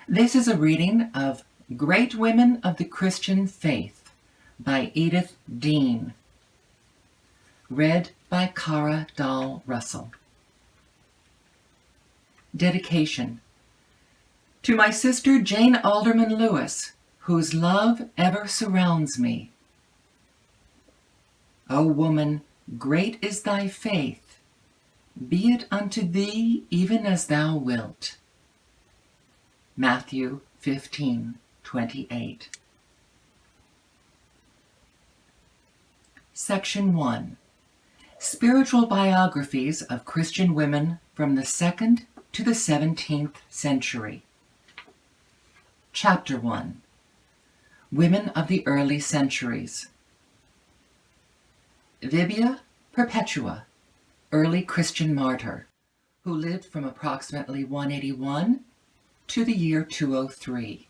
This is a reading of Great Women of the Christian Faith by Edith Deen, read by Dahl Russell. Dedication. To my sister Jane Alderman Lewis, whose love ever surrounds me. O woman, great is thy faith. Be it unto thee even as thou wilt. Matthew 15:28. Section 1. Spiritual biographies of Christian women from the 2nd to the 17th century. Chapter 1. Women of the Early Centuries. Vibia, Perpetua, early Christian martyr, who lived from approximately 181 to the year 203.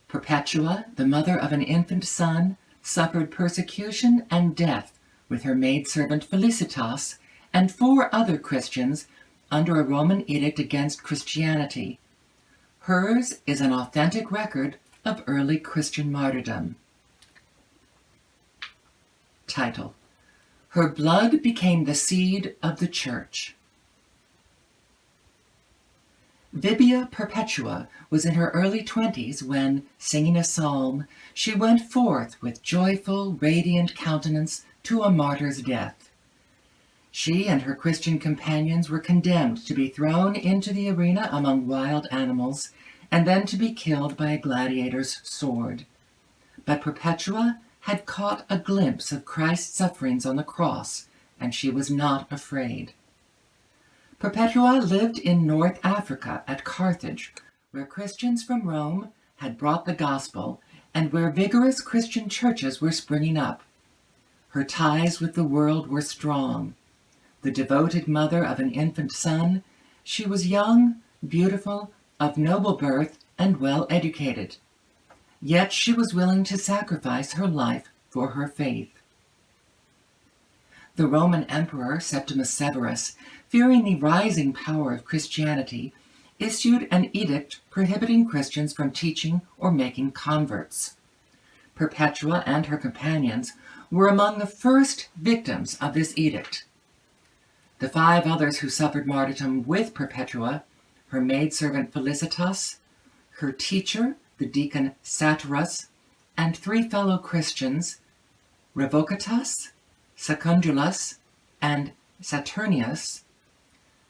Perpetua, the mother of an infant son, suffered persecution and death with her maidservant Felicitas and 4 other Christians under a Roman edict against Christianity. Hers is an authentic record of early Christian martyrdom. Title: Her blood became the seed of the Church. Vibia Perpetua was in her early 20s when, singing a psalm, she went forth with joyful, radiant countenance to a martyr's death. She and her Christian companions were condemned to be thrown into the arena among wild animals and then to be killed by a gladiator's sword. But Perpetua had caught a glimpse of Christ's sufferings on the cross, and she was not afraid. Perpetua lived in North Africa at Carthage, where Christians from Rome had brought the gospel and where vigorous Christian churches were springing up. Her ties with the world were strong. The devoted mother of an infant son, she was young, beautiful, of noble birth, and well educated. Yet she was willing to sacrifice her life for her faith. The Roman Emperor Septimus Severus, fearing the rising power of Christianity, issued an edict prohibiting Christians from teaching or making converts. Perpetua and her companions were among the first victims of this edict. The 5 others who suffered martyrdom with Perpetua, her maidservant Felicitas, her teacher, the deacon Satyrus, and 3 fellow Christians, Revocatus, Secundulus, and Saturnius,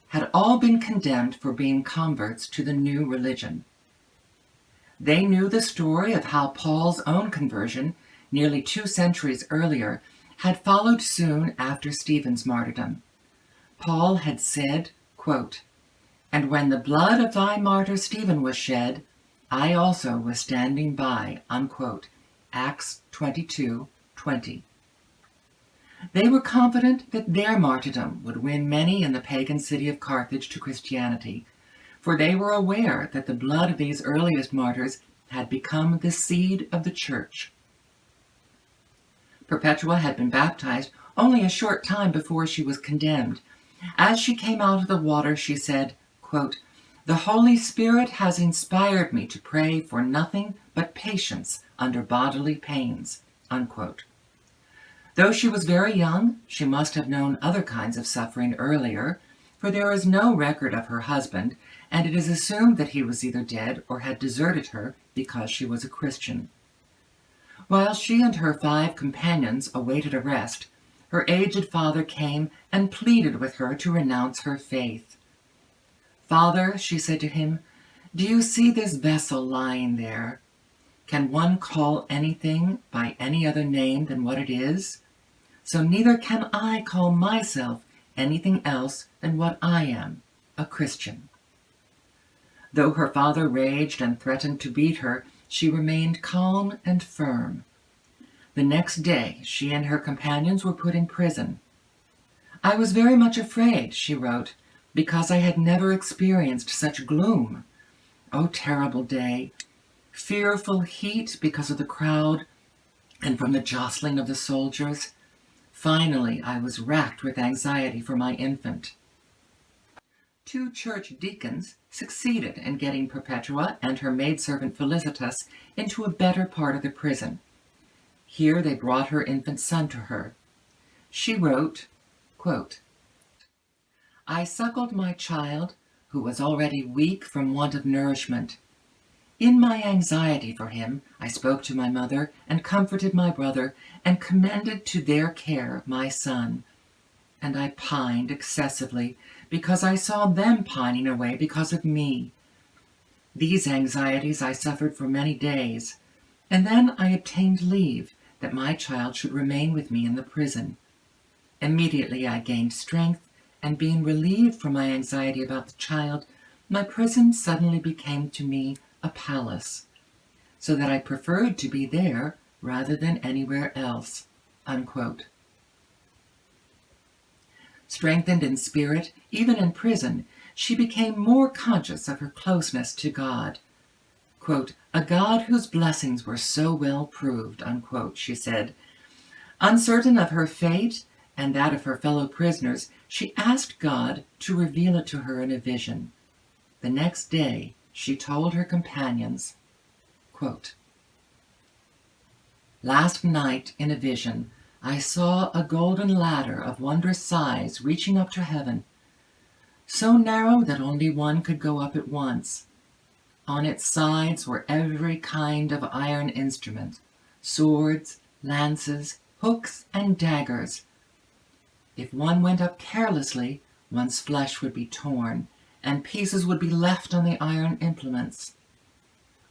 had all been condemned for being converts to the new religion. They knew the story of how Paul's own conversion, nearly 2 centuries earlier, had followed soon after Stephen's martyrdom. Paul had said, quote, "And when the blood of thy martyr Stephen was shed, I also was standing by," unquote. Acts 22:20. They were confident that their martyrdom would win many in the pagan city of Carthage to Christianity, for they were aware that the blood of these earliest martyrs had become the seed of the Church. Perpetua had been baptized only a short time before she was condemned. As she came out of the water, she said, quote, "The Holy Spirit has inspired me to pray for nothing but patience under bodily pains," unquote. Though she was very young, she must have known other kinds of suffering earlier, for there is no record of her husband, and it is assumed that he was either dead or had deserted her because she was a Christian. While she and her 5 companions awaited arrest, her aged father came and pleaded with her to renounce her faith. "Father," she said to him, "do you see this vessel lying there? Can one call anything by any other name than what it is? So neither can I call myself anything else than what I am, a Christian." Though her father raged and threatened to beat her, she remained calm and firm. The next day, she and her companions were put in prison. "I was very much afraid," she wrote, "because I had never experienced such gloom. O terrible day! Fearful heat because of the crowd and from the jostling of the soldiers. Finally, I was racked with anxiety for my infant." 2 church deacons succeeded in getting Perpetua and her maidservant Felicitas into a better part of the prison. Here they brought her infant son to her. She wrote, quote, "I suckled my child, who was already weak from want of nourishment. In my anxiety for him, I spoke to my mother and comforted my brother and commended to their care my son. And I pined excessively because I saw them pining away because of me. These anxieties I suffered for many days, and then I obtained leave that my child should remain with me in the prison. Immediately I gained strength, and being relieved from my anxiety about the child, my prison suddenly became to me a palace, so that I preferred to be there rather than anywhere else." Unquote. Strengthened in spirit, even in prison, she became more conscious of her closeness to God. Quote, "A God whose blessings were so well proved," unquote, she said. Uncertain of her fate and that of her fellow prisoners, she asked God to reveal it to her in a vision. The next day, she told her companions, quote, "Last night in a vision, I saw a golden ladder of wondrous size reaching up to heaven, so narrow that only one could go up at once. On its sides were every kind of iron instrument, swords, lances, hooks, and daggers. If one went up carelessly, one's flesh would be torn, and pieces would be left on the iron implements.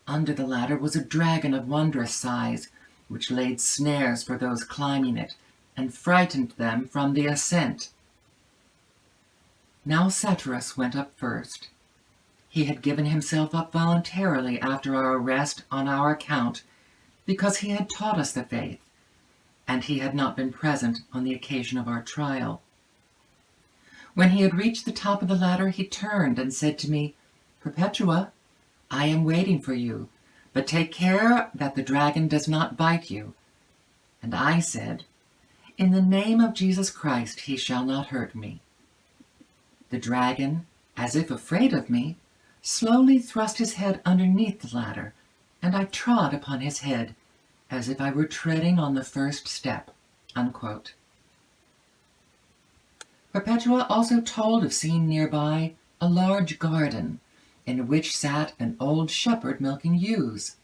Under the ladder was a dragon of wondrous size, which laid snares for those climbing it, and frightened them from the ascent. Now Satyrus went up first. He had given himself up voluntarily after our arrest on our account, because he had taught us the faith, and he had not been present on the occasion of our trial. When he had reached the top of the ladder, he turned and said to me, 'Perpetua, I am waiting for you, but take care that the dragon does not bite you.' And I said, 'In the name of Jesus Christ, he shall not hurt me.' The dragon, as if afraid of me, slowly thrust his head underneath the ladder, and I trod upon his head, as if I were treading on the first step." Unquote. Perpetua also told of seeing nearby a large garden, in which sat an old shepherd milking ewes.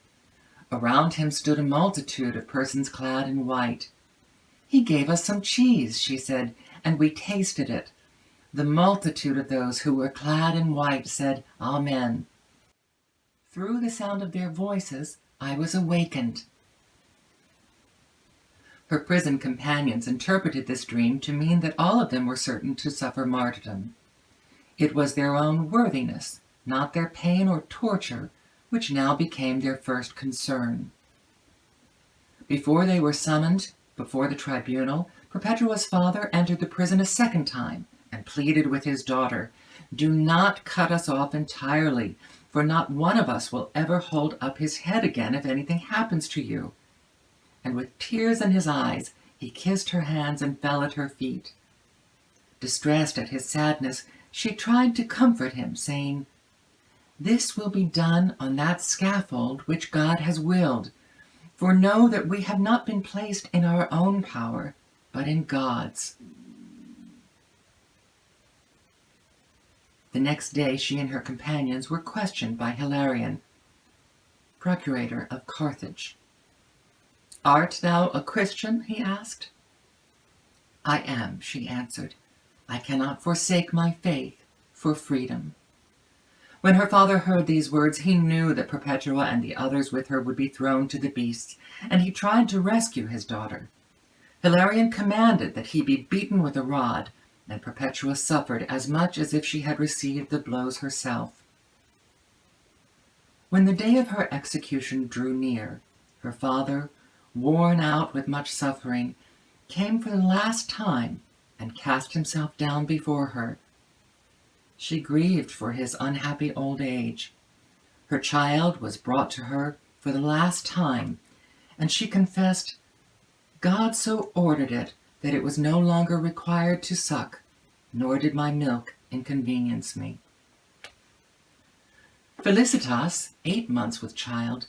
Around him stood a multitude of persons clad in white. "He gave us some cheese," she said, "and we tasted it. The multitude of those who were clad in white said, 'Amen.' Through the sound of their voices, I was awakened." Her prison companions interpreted this dream to mean that all of them were certain to suffer martyrdom. It was their own worthiness, not their pain or torture, which now became their first concern. Before they were summoned before the tribunal, Perpetua's father entered the prison a second time and pleaded with his daughter, "Do not cut us off entirely, for not one of us will ever hold up his head again if anything happens to you." And with tears in his eyes, he kissed her hands and fell at her feet. Distressed at his sadness, she tried to comfort him, saying, "This will be done on that scaffold which God has willed, for know that we have not been placed in our own power, but in God's." The next day she and her companions were questioned by Hilarion, procurator of Carthage. "Art thou a Christian?" he asked. "I am," she answered. "I cannot forsake my faith for freedom." When her father heard these words, he knew that Perpetua and the others with her would be thrown to the beasts, and he tried to rescue his daughter. Hilarion commanded that he be beaten with a rod, and Perpetua suffered as much as if she had received the blows herself. When the day of her execution drew near, her father, worn out with much suffering, came for the last time and cast himself down before her. She grieved for his unhappy old age. Her child was brought to her for the last time, and she confessed, "God so ordered it that it was no longer required to suck, nor did my milk inconvenience me." Felicitas, 8 months with child,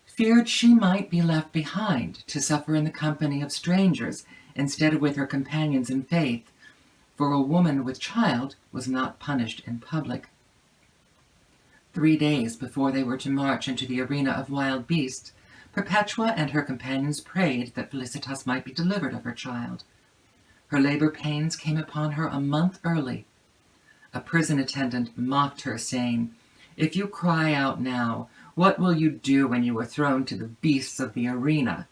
feared she might be left behind to suffer in the company of strangers instead of with her companions in faith, for a woman with child was not punished in public. 3 days before they were to march into the arena of wild beasts, Perpetua and her companions prayed that Felicitas might be delivered of her child. Her labor pains came upon her a month early. A prison attendant mocked her, saying, "If you cry out now, what will you do when you are thrown to the beasts of the arena?"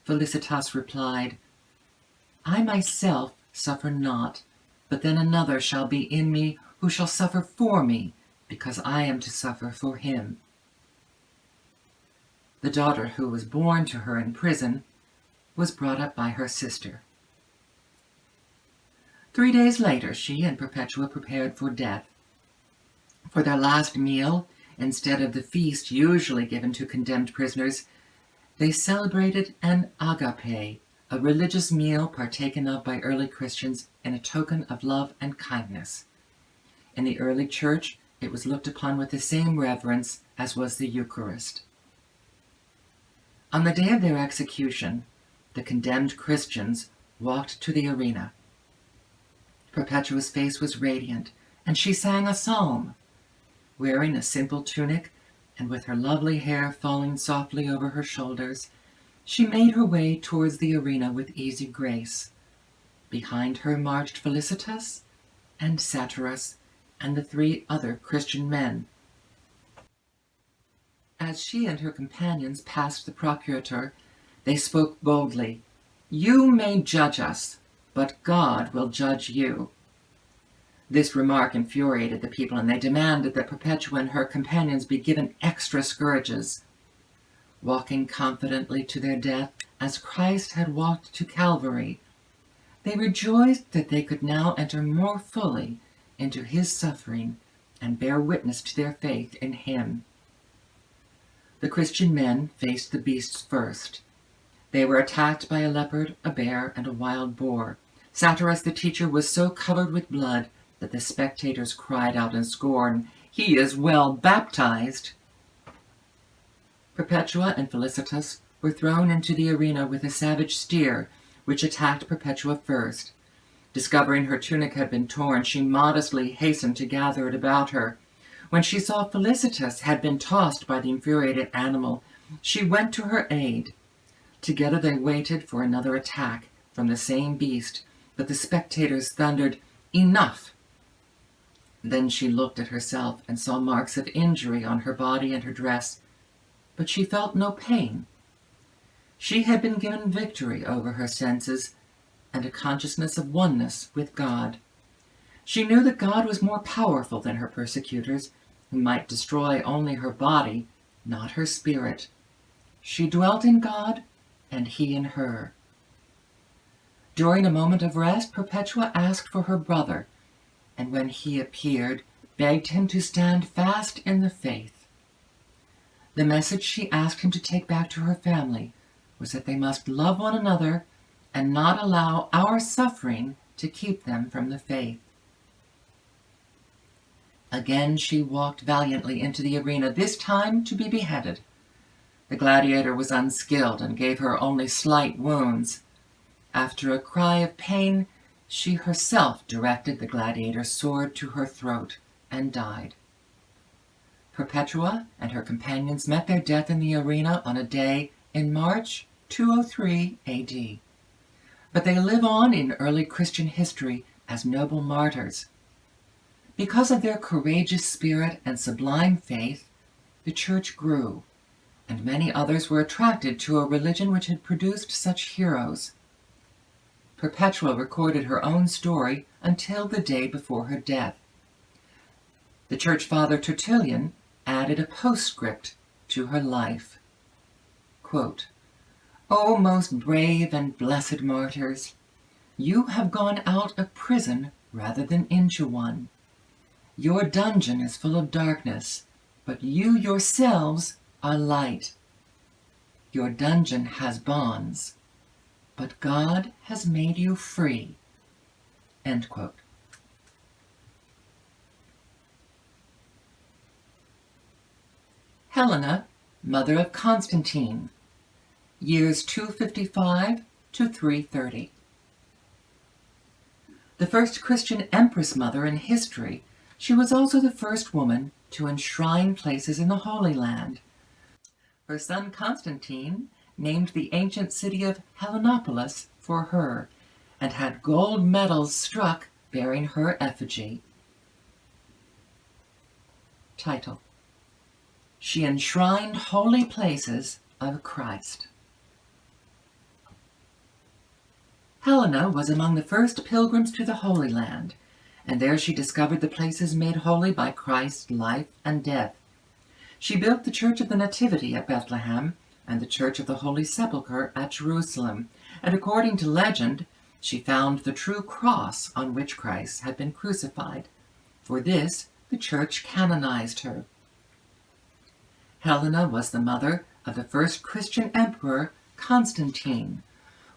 Felicitas replied, "I myself suffer not, but then another shall be in me who shall suffer for me, because I am to suffer for him." The daughter who was born to her in prison was brought up by her sister. 3 days later, she and Perpetua prepared for death. For their last meal, instead of the feast usually given to condemned prisoners, they celebrated an agape, a religious meal partaken of by early Christians in a token of love and kindness. In the early church, it was looked upon with the same reverence as was the Eucharist. On the day of their execution, the condemned Christians walked to the arena. Perpetua's face was radiant, and she sang a psalm. Wearing a simple tunic, and with her lovely hair falling softly over her shoulders, she made her way towards the arena with easy grace. Behind her marched Felicitas and Satyrus and the 3 other Christian men. As she and her companions passed the procurator, they spoke boldly, "You may judge us, but God will judge you." This remark infuriated the people, and they demanded that Perpetua and her companions be given extra scourges. Walking confidently to their death, as Christ had walked to Calvary, they rejoiced that they could now enter more fully into his suffering and bear witness to their faith in him. The Christian men faced the beasts first. They were attacked by a leopard, a bear, and a wild boar. Satyrus the teacher was so covered with blood that the spectators cried out in scorn, "He is well baptized!" Perpetua and Felicitas were thrown into the arena with a savage steer, which attacked Perpetua first. Discovering her tunic had been torn, she modestly hastened to gather it about her. When she saw Felicitas had been tossed by the infuriated animal, she went to her aid. Together they waited for another attack from the same beast, but the spectators thundered, "Enough!" Then she looked at herself and saw marks of injury on her body and her dress, but she felt no pain. She had been given victory over her senses and a consciousness of oneness with God. She knew that God was more powerful than her persecutors, who might destroy only her body, not her spirit. She dwelt in God, and he in her. During a moment of rest, Perpetua asked for her brother, and when he appeared, begged him to stand fast in the faith. The message she asked him to take back to her family was that they must love one another and not allow our suffering to keep them from the faith. Again she walked valiantly into the arena, this time to be beheaded. The gladiator was unskilled and gave her only slight wounds. After a cry of pain, she herself directed the gladiator's sword to her throat and died. Perpetua and her companions met their death in the arena on a day in March 203 AD. But they live on in early Christian history as noble martyrs. Because of their courageous spirit and sublime faith, the church grew, and many others were attracted to a religion which had produced such heroes. Perpetua recorded her own story until the day before her death. The church father Tertullian added a postscript to her life. Quote, "O most brave and blessed martyrs, you have gone out of prison rather than into one. Your dungeon is full of darkness, but you yourselves are light. Your dungeon has bonds, but God has made you free." End quote. Helena, mother of Constantine, years 255 to 330. The first Christian empress mother in history, she was also the first woman to enshrine places in the Holy Land. Her son Constantine named the ancient city of Helenopolis for her, and had gold medals struck bearing her effigy. Title: She enshrined holy places of Christ. Helena was among the first pilgrims to the Holy Land, and there she discovered the places made holy by Christ's life and death. She built the Church of the Nativity at Bethlehem and the Church of the Holy Sepulchre at Jerusalem, and according to legend, she found the true cross on which Christ had been crucified. For this, the Church canonized her. Helena was the mother of the first Christian emperor, Constantine,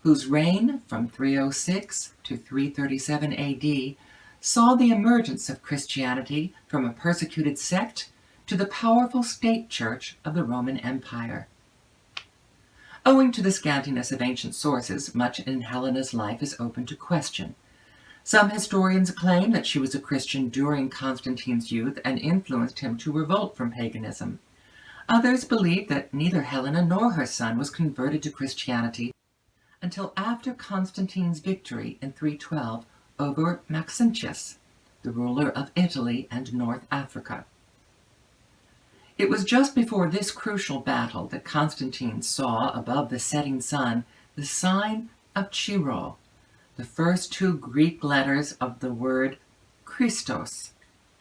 whose reign from 306 to 337 AD saw the emergence of Christianity from a persecuted sect to the powerful state church of the Roman Empire. Owing to the scantiness of ancient sources, much in Helena's life is open to question. Some historians claim that she was a Christian during Constantine's youth and influenced him to revolt from paganism. Others believe that neither Helena nor her son was converted to Christianity until after Constantine's victory in 312 over Maxentius, the ruler of Italy and North Africa. It was just before this crucial battle that Constantine saw above the setting sun the sign of Chi, the first two Greek letters of the word Christos,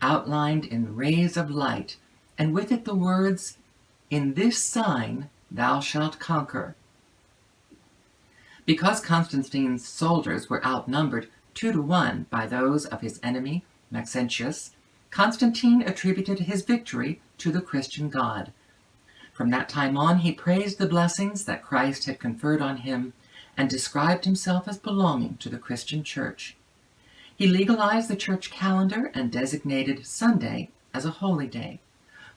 outlined in rays of light, and with it the words, "In this sign thou shalt conquer." Because Constantine's soldiers were outnumbered 2-1 by those of his enemy, Maxentius, Constantine attributed his victory to the Christian God. From that time on, he praised the blessings that Christ had conferred on him and described himself as belonging to the Christian Church. He legalized the church calendar and designated Sunday as a holy day.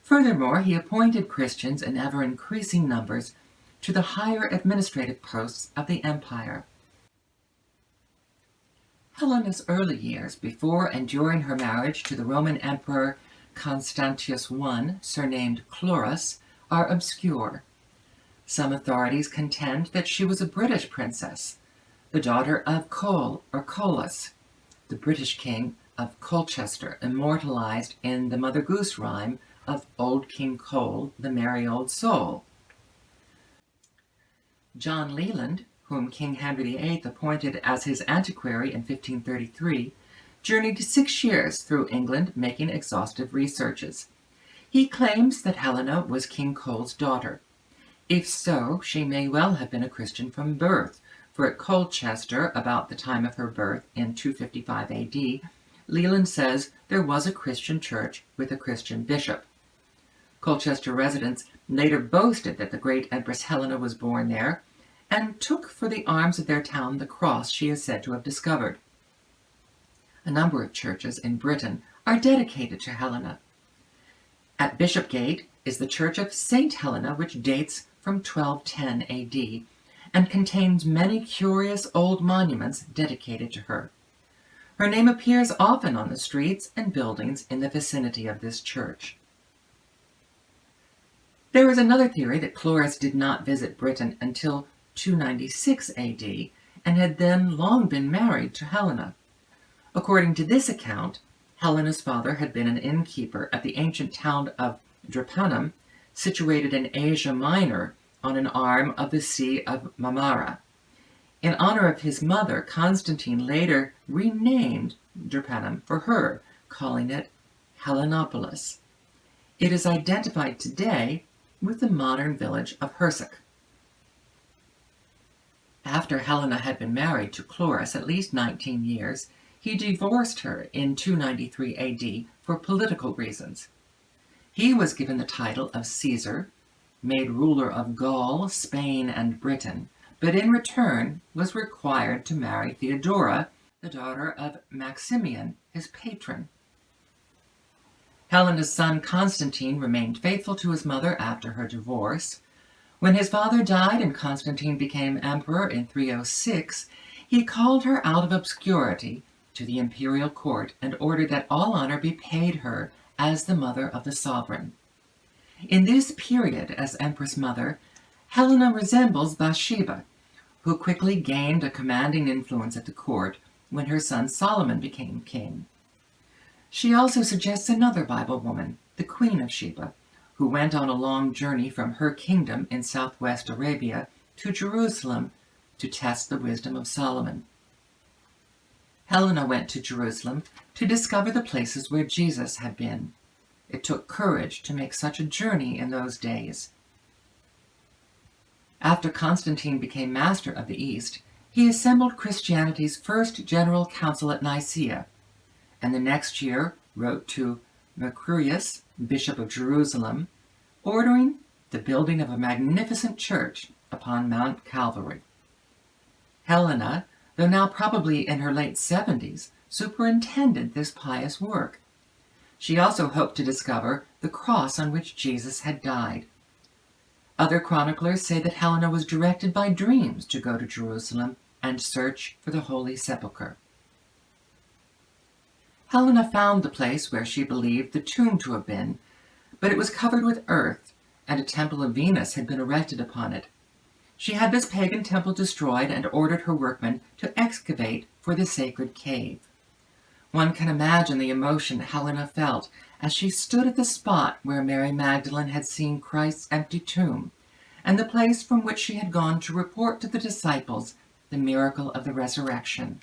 Furthermore, he appointed Christians in ever-increasing numbers to the higher administrative posts of the empire. Helena's early years, before and during her marriage to the Roman Emperor Constantius I, surnamed Chlorus, are obscure. Some authorities contend that she was a British princess, the daughter of Cole or Colus, the British king of Colchester, immortalized in the Mother Goose rhyme of Old King Cole, the Merry Old Soul. John Leland, whom King Henry VIII appointed as his antiquary in 1533, journeyed 6 years through England making exhaustive researches. He claims that Helena was King Cole's daughter. If so, she may well have been a Christian from birth, for at Colchester, about the time of her birth in 255 AD, Leland says there was a Christian church with a Christian bishop. Colchester residents later boasted that the great Empress Helena was born there, and took for the arms of their town the cross she is said to have discovered. A number of churches in Britain are dedicated to Helena. At Bishopgate is the Church of St. Helena, which dates from 1210 AD, and contains many curious old monuments dedicated to her. Her name appears often on the streets and buildings in the vicinity of this church. There is another theory that Chlorus did not visit Britain until 296 AD, and had then long been married to Helena. According to this account, Helena's father had been an innkeeper at the ancient town of Drepanum, situated in Asia Minor on an arm of the Sea of Marmara. In honor of his mother, Constantine later renamed Drepanum for her, calling it Helenopolis. It is identified today with the modern village of Hersic. After Helena had been married to Chlorus at least 19 years, he divorced her in 293 AD for political reasons. He was given the title of Caesar, made ruler of Gaul, Spain, and Britain, but in return was required to marry Theodora, the daughter of Maximian, his patron. Helena's son Constantine remained faithful to his mother after her divorce. When his father died and Constantine became emperor in 306, he called her out of obscurity to the imperial court and ordered that all honor be paid her as the mother of the sovereign. In this period, as empress mother, Helena resembles Bathsheba, who quickly gained a commanding influence at the court when her son Solomon became king. She also suggests another Bible woman, the Queen of Sheba, who went on a long journey from her kingdom in southwest Arabia to Jerusalem to test the wisdom of Solomon. Helena went to Jerusalem to discover the places where Jesus had been. It took courage to make such a journey in those days. After Constantine became master of the East, he assembled Christianity's first general council at Nicaea, and the next year wrote to Mercurius, Bishop of Jerusalem, ordering the building of a magnificent church upon Mount Calvary. Helena, though now probably in her late 70s, superintended this pious work. She also hoped to discover the cross on which Jesus had died. Other chroniclers say that Helena was directed by dreams to go to Jerusalem and search for the Holy Sepulchre. Helena found the place where she believed the tomb to have been, but it was covered with earth, and a temple of Venus had been erected upon it. She had this pagan temple destroyed and ordered her workmen to excavate for the sacred cave. One can imagine the emotion Helena felt as she stood at the spot where Mary Magdalene had seen Christ's empty tomb, and the place from which she had gone to report to the disciples the miracle of the resurrection.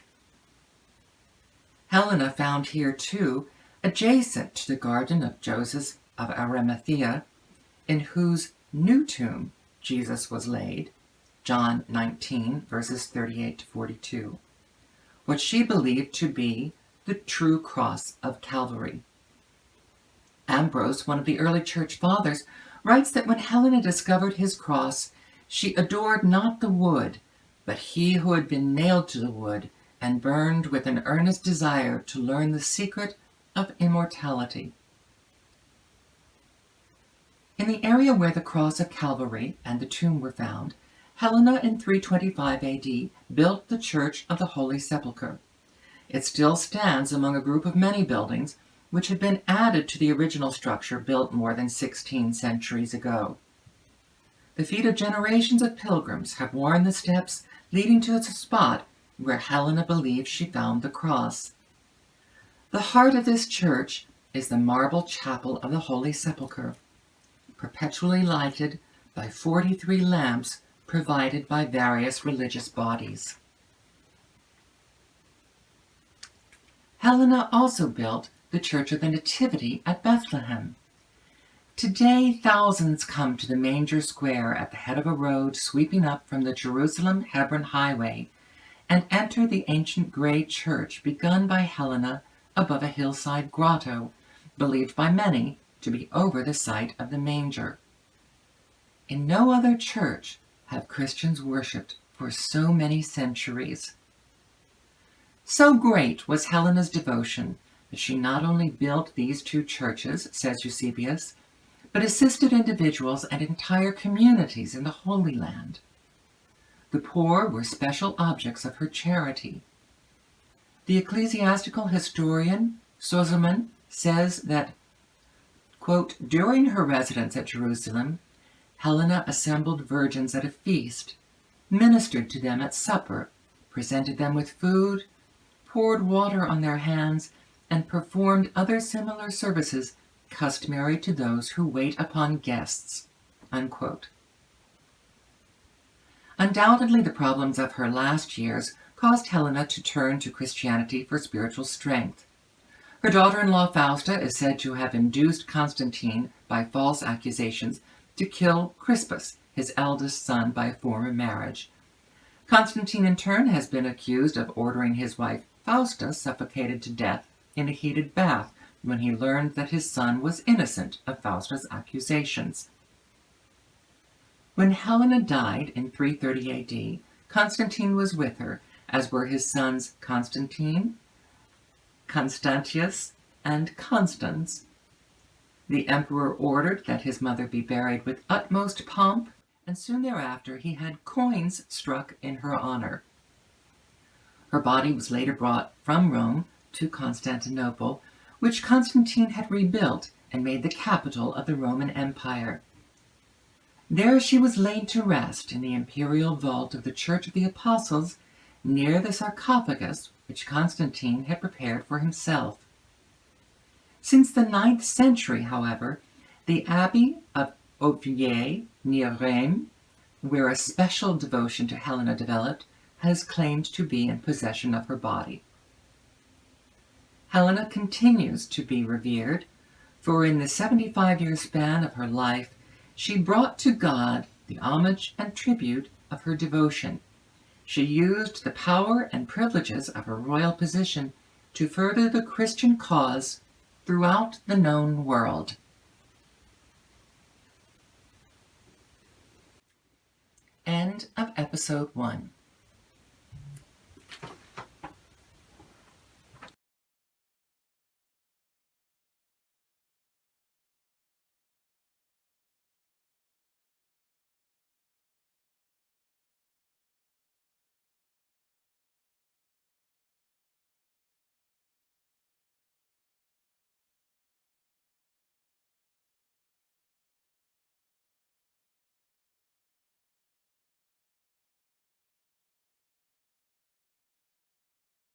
Helena found here, too, adjacent to the garden of Joseph of Arimathea, in whose new tomb Jesus was laid, John 19, verses 38 to 42, what she believed to be the true cross of Calvary. Ambrose, one of the early church fathers, writes that when Helena discovered his cross, she adored not the wood, but he who had been nailed to the wood, and burned with an earnest desire to learn the secret of immortality. In the area where the cross of Calvary and the tomb were found, Helena in 325 AD built the Church of the Holy Sepulchre. It still stands among a group of many buildings which had been added to the original structure built more than 16 centuries ago. The feet of generations of pilgrims have worn the steps leading to the spot where Helena believed she found the cross. The heart of this church is the marble chapel of the Holy Sepulchre, perpetually lighted by 43 lamps provided by various religious bodies. Helena also built the Church of the Nativity at Bethlehem. Today, thousands come to the Manger Square at the head of a road sweeping up from the Jerusalem-Hebron highway and enter the ancient gray church begun by Helena above a hillside grotto, believed by many to be over the site of the manger. In no other church have Christians worshipped for so many centuries. So great was Helena's devotion that she not only built these two churches, says Eusebius, but assisted individuals and entire communities in the Holy Land. The poor were special objects of her charity. The ecclesiastical historian Sozomen says that, quote, during her residence at Jerusalem, Helena assembled virgins at a feast, ministered to them at supper, presented them with food, poured water on their hands, and performed other similar services customary to those who wait upon guests, unquote. Undoubtedly, the problems of her last years caused Helena to turn to Christianity for spiritual strength. Her daughter-in-law Fausta is said to have induced Constantine, by false accusations, to kill Crispus, his eldest son, by a former marriage. Constantine, in turn, has been accused of ordering his wife Fausta suffocated to death in a heated bath when he learned that his son was innocent of Fausta's accusations. When Helena died in 330 AD, Constantine was with her, as were his sons Constantine, Constantius, and Constans, The emperor ordered that his mother be buried with utmost pomp, and soon thereafter he had coins struck in her honor. Her body was later brought from Rome to Constantinople, which Constantine had rebuilt and made the capital of the Roman Empire. There she was laid to rest in the imperial vault of the Church of the Apostles, near the sarcophagus which Constantine had prepared for himself. Since the 9th century, however, the Abbey of Hautevillers, near Rheims, where a special devotion to Helena developed, has claimed to be in possession of her body. Helena continues to be revered, for in the 75-year span of her life, she brought to God the homage and tribute of her devotion. She used the power and privileges of her royal position to further the Christian cause throughout the known world. End of Episode 1.